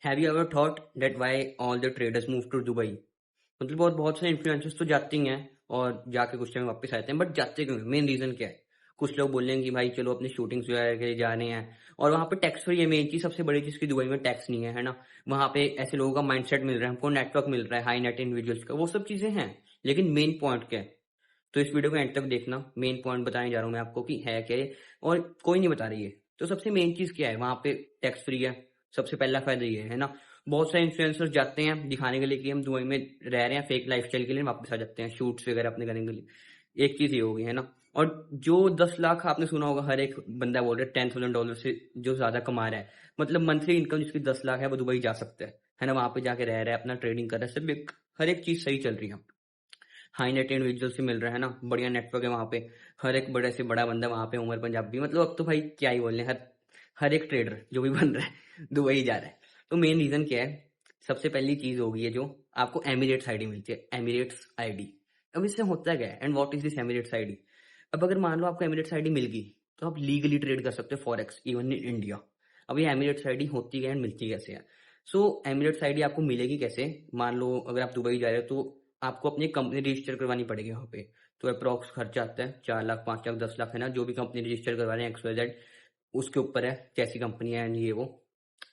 Have you ever thought that why all the traders move to Dubai? मतलब और बहुत सारे इन्फ्लुएंसर्स तो जाते ही हैं और जाके कुछ टाइम वापस आते हैं, बट जाते क्यों? मेन रीजन क्या है? कुछ लोग बोलेंगे कि भाई चलो अपनी शूटिंग्स वगैरह के लिए जा रहे हैं, और वहाँ पे टैक्स फ्री है। मेन चीज, सबसे बड़ी चीज की दुबई में टैक्स नहीं है ना। वहाँ पे ऐसे लोगों का माइंडसेट मिल रहा है, हमको नेटवर्क मिल रहा है हाई नेट इंडिविजुअल्स का, वो सब चीजें हैं। लेकिन मेन पॉइंट क्या है? तो इस वीडियो को एंड तक देखना, मेन पॉइंट बताने जा रहा हूँ मैं आपको कि है क्या ये, और कोई नहीं बता रही है। तो सबसे मेन चीज क्या है? वहां पे टैक्स फ्री है, सबसे पहला फायदा ये है ना। बहुत सारे इन्फ्लुएंसर्स जाते हैं दिखाने के लिए कि हम दुबई में रह रहे हैं, फेक लाइफस्टाइल के लिए वापस आ जाते हैं शूट्स वगैरह अपने करने के लिए। एक चीज ये होगी, है ना। और जो 10 लाख आपने सुना होगा, हर एक बंदा बोल रहा है $10,000 से जो ज्यादा कमा रहा है, मतलब मंथली इनकम जिसकी 10 लाख है, वो दुबई जा सकता है ना। वहां पे जाके रह रहा है, अपना ट्रेडिंग कर रहा है, सब हर एक चीज सही चल रही है। हाई नेट इंडिविजुअल से मिल रहा है ना, बढ़िया नेटवर्क है वहाँ पे। हर एक बड़े से बड़ा बंदा वहाँ पे, उमर पंजाबी, मतलब अब तो भाई क्या ही बोलने, हर हर एक ट्रेडर जो भी बन रहा है दुबई जा रहा है। तो मेन रीजन क्या है? सबसे पहली चीज होगी है जो आपको एमिरेट्स आईडी मिलती है, एमिरेट्स आईडी। अब इससे होता क्या है, and what is this Emirates ID? अब अगर मान लो आपको एमिरेट्स आईडी मिल गई, तो आप लीगली ट्रेड कर सकते हो फॉरेक्स, इवन इन इंडिया। अब ये एमिरेट्स आईडी होती है एंड मिलती कैसे है? सो एमिरेट्स आईडी आपको मिलेगी कैसे? मान लो अगर आप दुबई जा रहे हो, तो आपको अपनी कंपनी रजिस्टर करवानी पड़ेगी वहाँ पे। तो अप्रॉक्स खर्चा आता है 4 लाख, 5 लाख, 10 लाख, है ना। जो भी कंपनी रजिस्टर करवा रहे हैं, XYZ, उसके ऊपर है कैसी कंपनी है ये वो।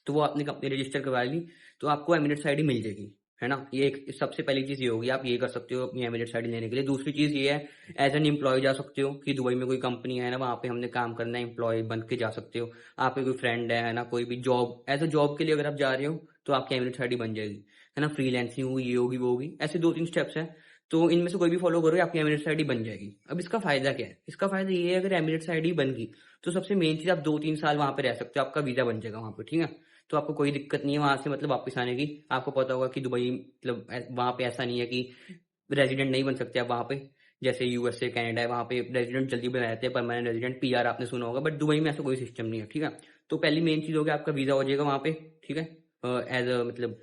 तो वो आपने कंपनी रजिस्टर करवा ली, तो आपको एमिरेट्स आईडी मिल जाएगी, है ना। ये एक सबसे पहली चीज ये होगी, आप ये कर सकते हो अपनी एमिरेट्स आईडी लेने के लिए। दूसरी चीज ये है, एज एन एम्प्लॉय जा सकते हो कि दुबई में कोई कंपनी है ना, वहाँ पे हमने काम करना है, एम्प्लॉय बन के जा सकते हो। आपके कोई फ्रेंड है ना, कोई भी जॉब, एज अ जॉब के लिए अगर आप जा रहे हो, तो आपकी एमिरेट्स आईडी बन जाएगी, है ना। फ्रीलैंसिंग होगी, ये होगी, वो होगी, ऐसे 2-3 स्टेप्स हैं। तो इनमें से कोई भी फॉलो करोगे, आपकी एमिरेट्स आईडी बन जाएगी। अब इसका फायदा क्या है? इसका फायदा ये है, अगर एमिरेट्स आईडी बन गई, तो सबसे मेन चीज, आप 2-3 साल वहां पे रह सकते हो, आपका वीजा बन जाएगा वहां पे, ठीक है। तो आपको कोई दिक्कत नहीं है वहां से मतलब वापस आने की। आपको पता होगा कि दुबई मतलब वहां पे ऐसा नहीं है कि रेजिडेंट नहीं बन सकते आप वहां पे। जैसे यूएसए, कनाडा है, वहां पे रेजिडेंट जल्दी बना जाते हैं, परमानेंट रेजिडेंट, PR आपने सुना होगा, बट दुबई में ऐसा कोई सिस्टम नहीं है, ठीक है। तो पहली मेन चीज होगी, आपका वीजा हो जाएगा वहां पे, ठीक है। एज अ मतलब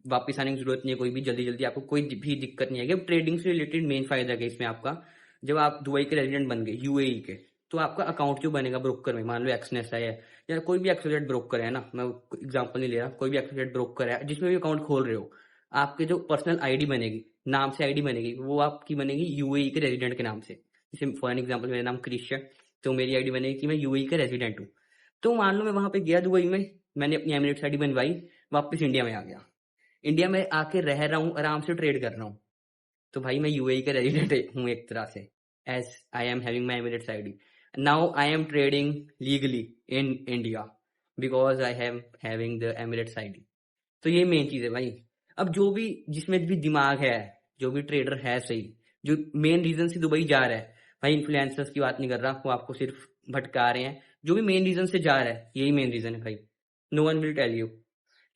वापिस आने की जरूरत नहीं है कोई भी, जल्दी जल्दी, आपको कोई भी दिक्कत नहीं है। अब ट्रेडिंग से रिलेटेड मेन फायदा है इसमें आपका, जब आप दुबई के रेजिडेंट बन गए, UAE के, तो आपका अकाउंट क्यों बनेगा ब्रोकर में? मान लो एक्सनेस है या कोई भी एक्सोजेट ब्रोकर है ना, मैं एग्जांपल नहीं ले रहा, कोई भी एक्सोजेट ब्रोकर है जिसमें भी अकाउंट खोल रहे हो, आपके जो पर्सनल आईडी बनेगी, नाम से आईडी बनेगी, वो आपकी बनेगी UAE के रेजिडेंट के नाम से। जैसे फॉर एन एग्जांपल, मेरा नाम क्रिश है, तो मेरी आईडी बनेगी कि मैं UAE का रेजिडेंट हूँ। तो मान लो मैं वहां पे गया दुबई में, मैंने अपनी एमिरेट्स आईडी बनवाई, वापस इंडिया में आ गया, इंडिया में आके रह रहा हूँ, आराम से ट्रेड कर रहा हूँ, तो भाई मैं UAE का रेजिडेंट हूँ एक तरह से, as I am having my Emirates ID. Now I am trading legally in India because I have having the Emirates ID. तो ये मेन चीज है भाई। अब जो भी, जिसमें भी दिमाग है, जो भी ट्रेडर है सही, जो मेन रीजन से दुबई जा रहा है, भाई इन्फ्लुएंसर्स की बात नहीं कर रहा, वो आपको सिर्फ भटका रहे हैं। जो भी मेन रीजन से जा रहा है, यही मेन रीजन है भाई। No one will tell you,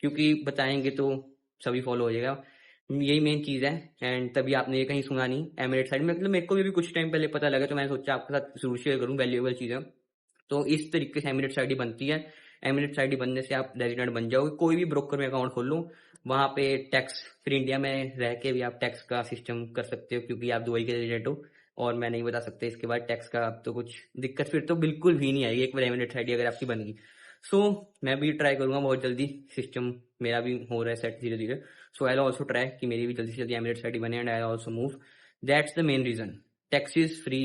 क्योंकि बताएंगे तो सभी फॉलो हो जाएगा। यही मेन चीज है। एंड तभी आपने ये कहीं सुना नहीं एमिरेट्स साइड में, मतलब मेरे को भी कुछ टाइम पहले पता लगा, तो मैंने सोचा आपके साथ जरूर शेयर करूं, वैल्यूएबल चीज है। तो इस तरीके से एमिरेट्स आईडी बनती है। एमिरेट्स आईडी बनने से आप रेजिडेंट बन जाओगे, कोई भी ब्रोकर में अकाउंट खोल लो, वहां पे टैक्स, फिर इंडिया में रह के भी आप टैक्स का सिस्टम कर सकते हो, क्योंकि आप दुबई के रेजिडेंट हो। और मैं नहीं बता सकते इसके बाद टैक्स का अब तो कुछ दिक्कत फिर तो बिल्कुल भी नहीं आएगी, एक बार एमिरेट्स आईडी अगर आपकी बन गई। सो मैं भी ट्राई करूंगा बहुत जल्दी, सिस्टम मेरा भी हो रहा है सेट धीरे धीरे। सो आई ऑल्सो ट्राई कि मेरी भी जल्दी से जल्दी एमिरेट्स आईडी बने, and I also move. That's the main reason. Tax is free,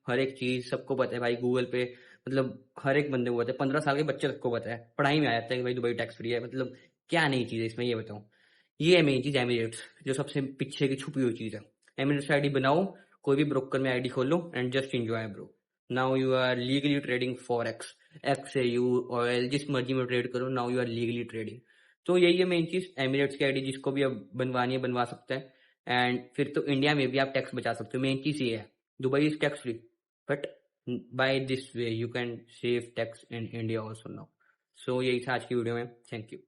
हर एक चीज सबको पता है भाई, गूगल पे, मतलब हर एक बंदे को पता है, 15 साल के बच्चे तक को पता है, पढ़ाई में आ जाता है कि भाई दुबई टैक्स फ्री है। मतलब क्या नई चीज है इसमें, ये बताऊं। ये है मेन चीज एमिरेट्स, जो सबसे पीछे की छुपी हुई चीज है। एमिरेट्स आईडी बनाओ, कोई भी ब्रोकर में आईडी खोलो, and just enjoy bro. Now you are legally trading for XAU oil, जिस मर्जी में ट्रेड करो, now you are legally trading. तो यही है मेन चीज, एमिरेट्स की आईडी जिसको भी अब बनवानी है बनवा सकता है। एंड फिर तो इंडिया में भी आप टैक्स बचा सकते हो। मेन चीज ये है, Dubai is tax free, but by this way you can save tax in India also now. So यही था आज की वीडियो में, थैंक यू।